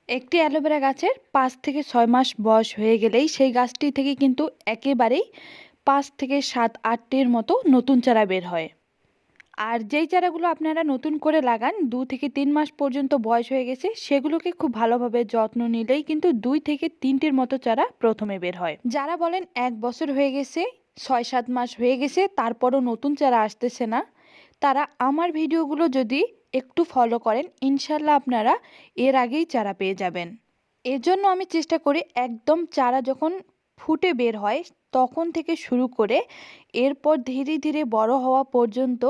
একটি অ্যালোভেরা গাছের 5 থেকে 6 মাস বয়স হয়ে গেলেই সেই গাছটি থেকে কিন্তু একেবারেই 5 থেকে 7-8টির মতো নতুন চারা বের হয়। আর যেই চারাগুলো আপনারা নতুন করে লাগান 2 থেকে 3 মাস পর্যন্ত বয়স হয়ে গেছে, সেগুলোকে খুব ভালোভাবে যত্ন নিলেই কিন্তু 2 থেকে 3টির মতো চারা প্রথমে বের হয়। যারা বলেন 1 বছর হয়ে গেছে, 6-7 মাস হয়ে গেছে, তারপরও নতুন চারা আসতেছে না, তারা আমার ভিডিওগুলো যদি একটু ফলো করেন, ইনশাল্লাহ আপনারা এর আগেই চারা পেয়ে যাবেন। এজন্য আমি চেষ্টা করি একদম চারা যখন ফুটে বের হয় তখন থেকে শুরু করে এরপর ধীরে ধীরে বড় হওয়া পর্যন্ত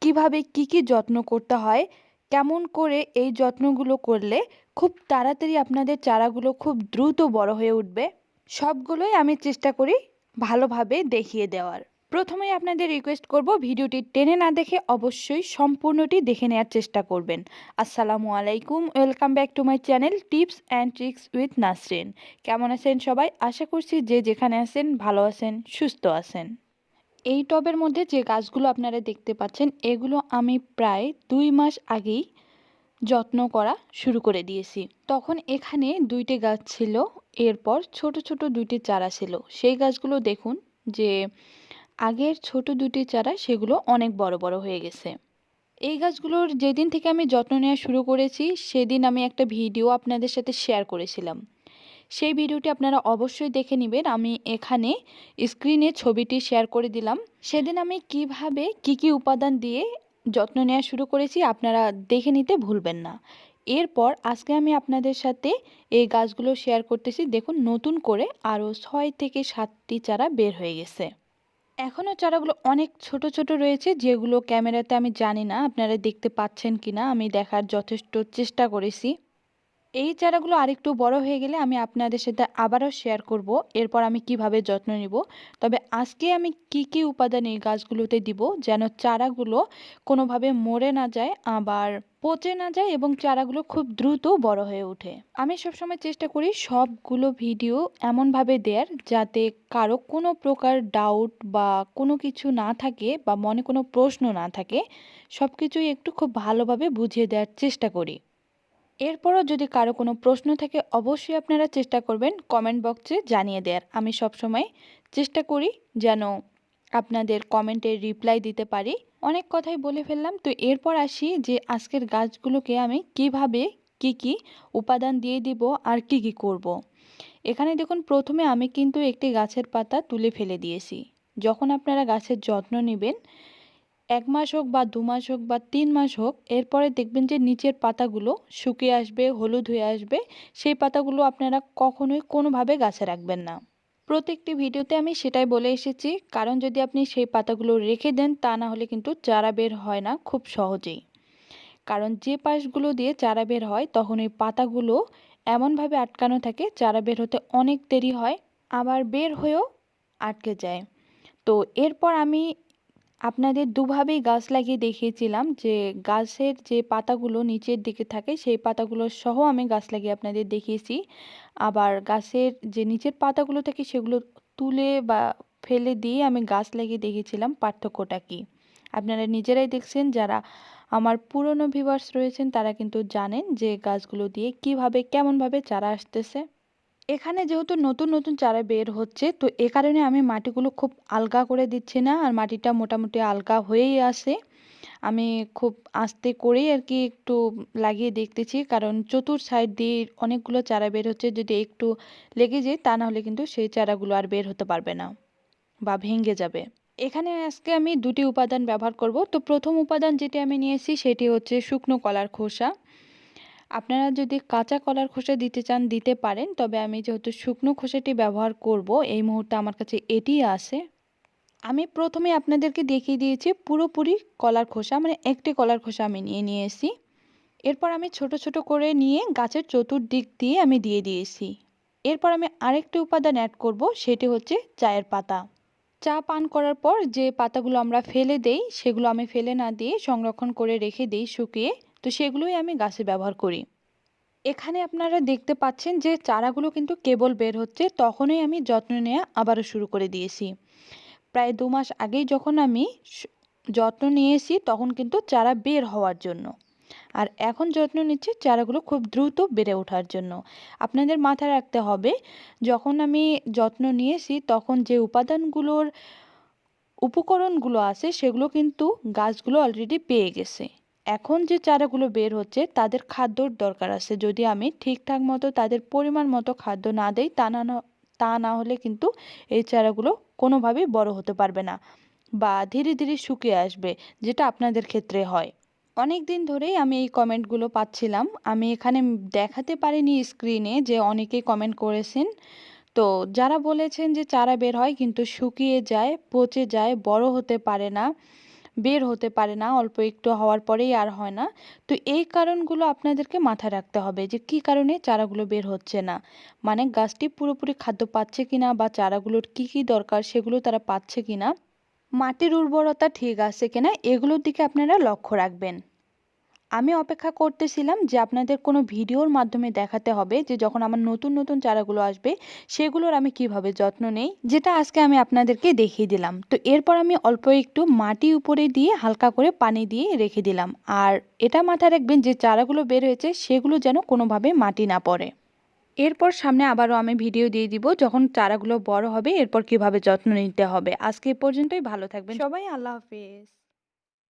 কিভাবে কি যত্ন করতে হয়, কেমন করে এই যত্নগুলো করলে খুব তাড়াতাড়ি আপনাদের চারাগুলো খুব দ্রুত বড় হয়ে উঠবে, সবগুলোই আমি চেষ্টা করি ভালোভাবে দেখিয়ে দেওয়ার। প্রথমেই আপনাদের রিকোয়েস্ট করব, ভিডিওটি টেনে না দেখে অবশ্যই সম্পূর্ণটি দেখে নেওয়ার চেষ্টা করবেন। আসসালামু আলাইকুম, welcome back to my channel tips and tricks with Nasrin. কেমন আছেন সবাই? আশা করছি যে যেখানে আছেন ভালো আছেন, সুস্থ আছেন। এই টবের মধ্যে যে গাছগুলো আপনারা দেখতে পাচ্ছেন, এগুলো আমি প্রায় 2 মাস আগেই যত্ন করা শুরু করে দিয়েছি। তখন এখানে 2টি গাছ ছিল, এরপর ছোট ছোট 2টি চারা ছিল। সেই গাছগুলো দেখুন যে আগের ছোট 2টি চারা সেগুলো অনেক বড় বড় হয়ে গেছে। এই গাছগুলোর যেদিন থেকে আমি যত্ন নেওয়া শুরু করেছি সেদিন আমি একটা ভিডিও আপনাদের সাথে শেয়ার করেছিলাম। সেই ভিডিওটি আপনারা অবশ্যই দেখে নেবেন। আমি এখানে স্ক্রিনে ছবিটি শেয়ার করে দিলাম। সেদিন আমি কিভাবে কি উপাদান দিয়ে যত্ন নেওয়া শুরু করেছি আপনারা দেখে নিতে ভুলবেন না। এরপর আজকে আমি আপনাদের সাথে এই গাছগুলো শেয়ার করতেছি। দেখুন নতুন করে আরও 6 থেকে 7টি চারা বের হয়ে গেছে। এখনও চারাগুলো অনেক ছোট ছোট রয়েছে, যেগুলো ক্যামেরাতে আমি জানি না আপনারা দেখতে পাচ্ছেন কিনা, আমি দেখার যথেষ্ট চেষ্টা করেছি। এই চারাগুলো আরেকটু বড় হয়ে গেলে আমি আপনাদের সাথে আবারও শেয়ার করব এরপর আমি কিভাবে যত্ন নিব। তবে আজকে আমি কি উপাদান এই গাছগুলোতে দিব যেন চারাগুলো কোনোভাবে মরে না যায়, আবার পচে না যায় এবং চারাগুলো খুব দ্রুত বড় হয়ে ওঠে। আমি সবসময় চেষ্টা করি সবগুলো ভিডিও এমনভাবে দেওয়ার যাতে কারো কোনো প্রকার ডাউট বা কোনো কিছু না থাকে বা মনে কোনো প্রশ্ন না থাকে, সব কিছুই একটু খুব ভালোভাবে বুঝিয়ে দেওয়ার চেষ্টা করি। এরপরও যদি কারো কোনো প্রশ্ন থাকে অবশ্যই আপনারা চেষ্টা করবেন কমেন্ট বক্সে জানিয়ে দেওয়ার। আমি সবসময় চেষ্টা করি যেন আপনাদের কমেন্টের রিপ্লাই দিতে পারি। অনেক কথাই বলে ফেললাম, তো এরপর আসি যে আজকের গাছগুলোকে আমি কিভাবে কি উপাদান দিয়ে দিব আর কি করব। এখানে দেখুন প্রথমে আমি কিন্তু একটি গাছের পাতা তুলে ফেলে দিয়েছি। যখন আপনারা গাছের যত্ন নেবেন, 1 মাস হোক বা 2 মাস হোক বা 3 মাস হোক, এরপরে দেখবেন যে নিচের পাতাগুলো শুকিয়ে আসবে, হলুদ হয়ে আসবে। সেই পাতাগুলো আপনারা কখনোই কোনোভাবে গাছে রাখবেন না। প্রত্যেকটি ভিডিওতে আমি সেটাই বলে এসেছি, কারণ যদি আপনি সেই পাতাগুলো রেখে দেন তা না হলে কিন্তু চারা বের হয় না খুব সহজেই। কারণ যে পাশগুলো দিয়ে চারা বের হয় তখন ওই পাতাগুলো এমনভাবে আটকানো থাকে, চারা বের হতে অনেক দেরি হয়, আবার বের হয়েও আটকে যায়। তো এরপর আমি আপনাদের দুভাবেই গাছ লাগিয়ে দেখিয়েছিলাম যে গাছের যে পাতাগুলো নিচের দিকে থাকে সেই পাতাগুলো সহ আমি গাছ লাগিয়ে আপনাদের দেখিয়েছি, আবার গাছের যে নিচের পাতাগুলো থাকে সেগুলো তুলে বা ফেলে দিয়ে আমি গাছ লাগিয়ে দেখিয়েছিলাম। পার্থক্যটা কি আপনারা নিজেরাই দেখছেন। যারা আমার পুরনো ভিউয়ার্স রয়েছেন তারা কিন্তু জানেন যে গাছগুলো দিয়ে কিভাবে কেমনভাবে চারা আসতেছে। এখানে যেহেতু নতুন নতুন চারা বের হচ্ছে, তো এ কারণে আমি মাটিগুলো খুব আলগা করে দিচ্ছি না, আর মাটিটা মোটামুটি আলগা হয়েই আসে। আমি খুব আস্তে করেই আর কি একটু লাগিয়ে দেখতেছি, কারণ চতুর সাইড দিয়ে অনেকগুলো চারা বের হচ্ছে, যদি একটু লেগে যায় তা না হলে কিন্তু সেই চারাগুলো আর বের হতে পারবে না বা ভেঙে যাবে। এখানে আজকে আমি 2টি উপাদান ব্যবহার করব। তো প্রথম উপাদান যেটি আমি নিয়েছি সেটি হচ্ছে শুকনো কলার খোসা। আপনারা যদি কাঁচা কলার খোসা দিতে চান দিতে পারেন, তবে আমি যেহেতু শুকনো খোসাটি ব্যবহার করব এই মুহূর্তে আমার কাছে এটিই আছে। আমি প্রথমে আপনাদেরকে দেখিয়ে দিয়েছি পুরোপুরি কলার খোসা, মানে একটি কলার খোসা আমি নিয়েছি। এরপর আমি ছোট ছোট করে নিয়ে গাছের চতুর্দিক দিয়ে আমি দিয়ে দিয়েছি। এরপর আমি আরেকটি উপাদান অ্যাড করব, সেটি হচ্ছে চায়ের পাতা। চা পান করার পর যে পাতাগুলো আমরা ফেলে দেই সেগুলো আমি ফেলে না দিয়ে সংরক্ষণ করে রেখে দিই শুকিয়ে, তো সেগুলোই আমি গাছে ব্যবহার করি। এখানে আপনারা দেখতে পাচ্ছেন যে চারাগুলো কিন্তু কেবল বের হচ্ছে, তখনই আমি যত্ন নেওয়া আবারও শুরু করে দিয়েছি। প্রায় 2 মাস আগেই যখন আমি যত্ন নিয়েছি তখন কিন্তু চারা বের হওয়ার জন্য। আর এখন যত্ন নিচ্ছে চারাগুলো খুব দ্রুত বেড়ে ওঠার জন্য। আপনাদের মাথায় রাখতে হবে, যখন আমি যত্ন নিয়েছি তখন যে উপকরণগুলো আছে সেগুলো কিন্তু গাছগুলো অলরেডি পেয়ে গেছে। এখন যে চারাগুলো বের হচ্ছে তাদের খাদ্যর দরকার আছে। যদি আমি ঠিকঠাক মতো তাদের পরিমাণ মতো খাদ্য না দেই, তা না হলে কিন্তু এই চারাগুলো কোনোভাবেই বড় হতে পারবে না বা ধীরে ধীরে শুকিয়ে আসবে, যেটা আপনাদের ক্ষেত্রে হয়। অনেক দিন ধরেই আমি এই কমেন্টগুলো পাচ্ছিলাম। আমি এখানে দেখাতে পারিনি স্ক্রিনে, যে অনেকেই কমেন্ট করেছেন। তো যারা বলেছেন যে চারা বের হয় কিন্তু শুকিয়ে যায়, পচে যায়, বড় হতে পারে না, বের হতে পারে না, অল্প একটু হওয়ার পরেই আর হয় না। তো এই কারণগুলো আপনাদেরকে মাথায় রাখতে হবে যে কী কারণে চারাগুলো বের হচ্ছে না। মানে গাছটি পুরোপুরি খাদ্য পাচ্ছে কিনা বা চারাগুলোর কী কী দরকার সেগুলো তারা পাচ্ছে কিনা, মাটির উর্বরতা ঠিক আছে কিনা, এগুলোর দিকে আপনারা লক্ষ্য রাখবেন। আমি অপেক্ষা করতেছিলাম যে আপনাদের কোনো ভিডিওর মাধ্যমে দেখাতে হবে যে যখন আমার নতুন নতুন চারাগুলো আসবে সেগুলোর আমি কিভাবে যত্ন নেই, যেটা আজকে আমি আপনাদেরকে দেখিয়ে দিলাম। তো এরপর আমি অল্প একটু মাটি উপরে দিয়ে হালকা করে পানি দিয়ে রেখে দিলাম। আর এটা মাথায় রাখবেন যে চারাগুলো বের হয়েছে সেগুলো যেন কোনোভাবে মাটি না পড়ে। এরপর সামনে আবারও আমি ভিডিও দিয়ে দিব যখন চারাগুলো বড় হবে, এরপর কিভাবে যত্ন নিতে হবে। আজকে এ পর্যন্তই, ভালো থাকবেন সবাই, আল্লাহ হাফেজ।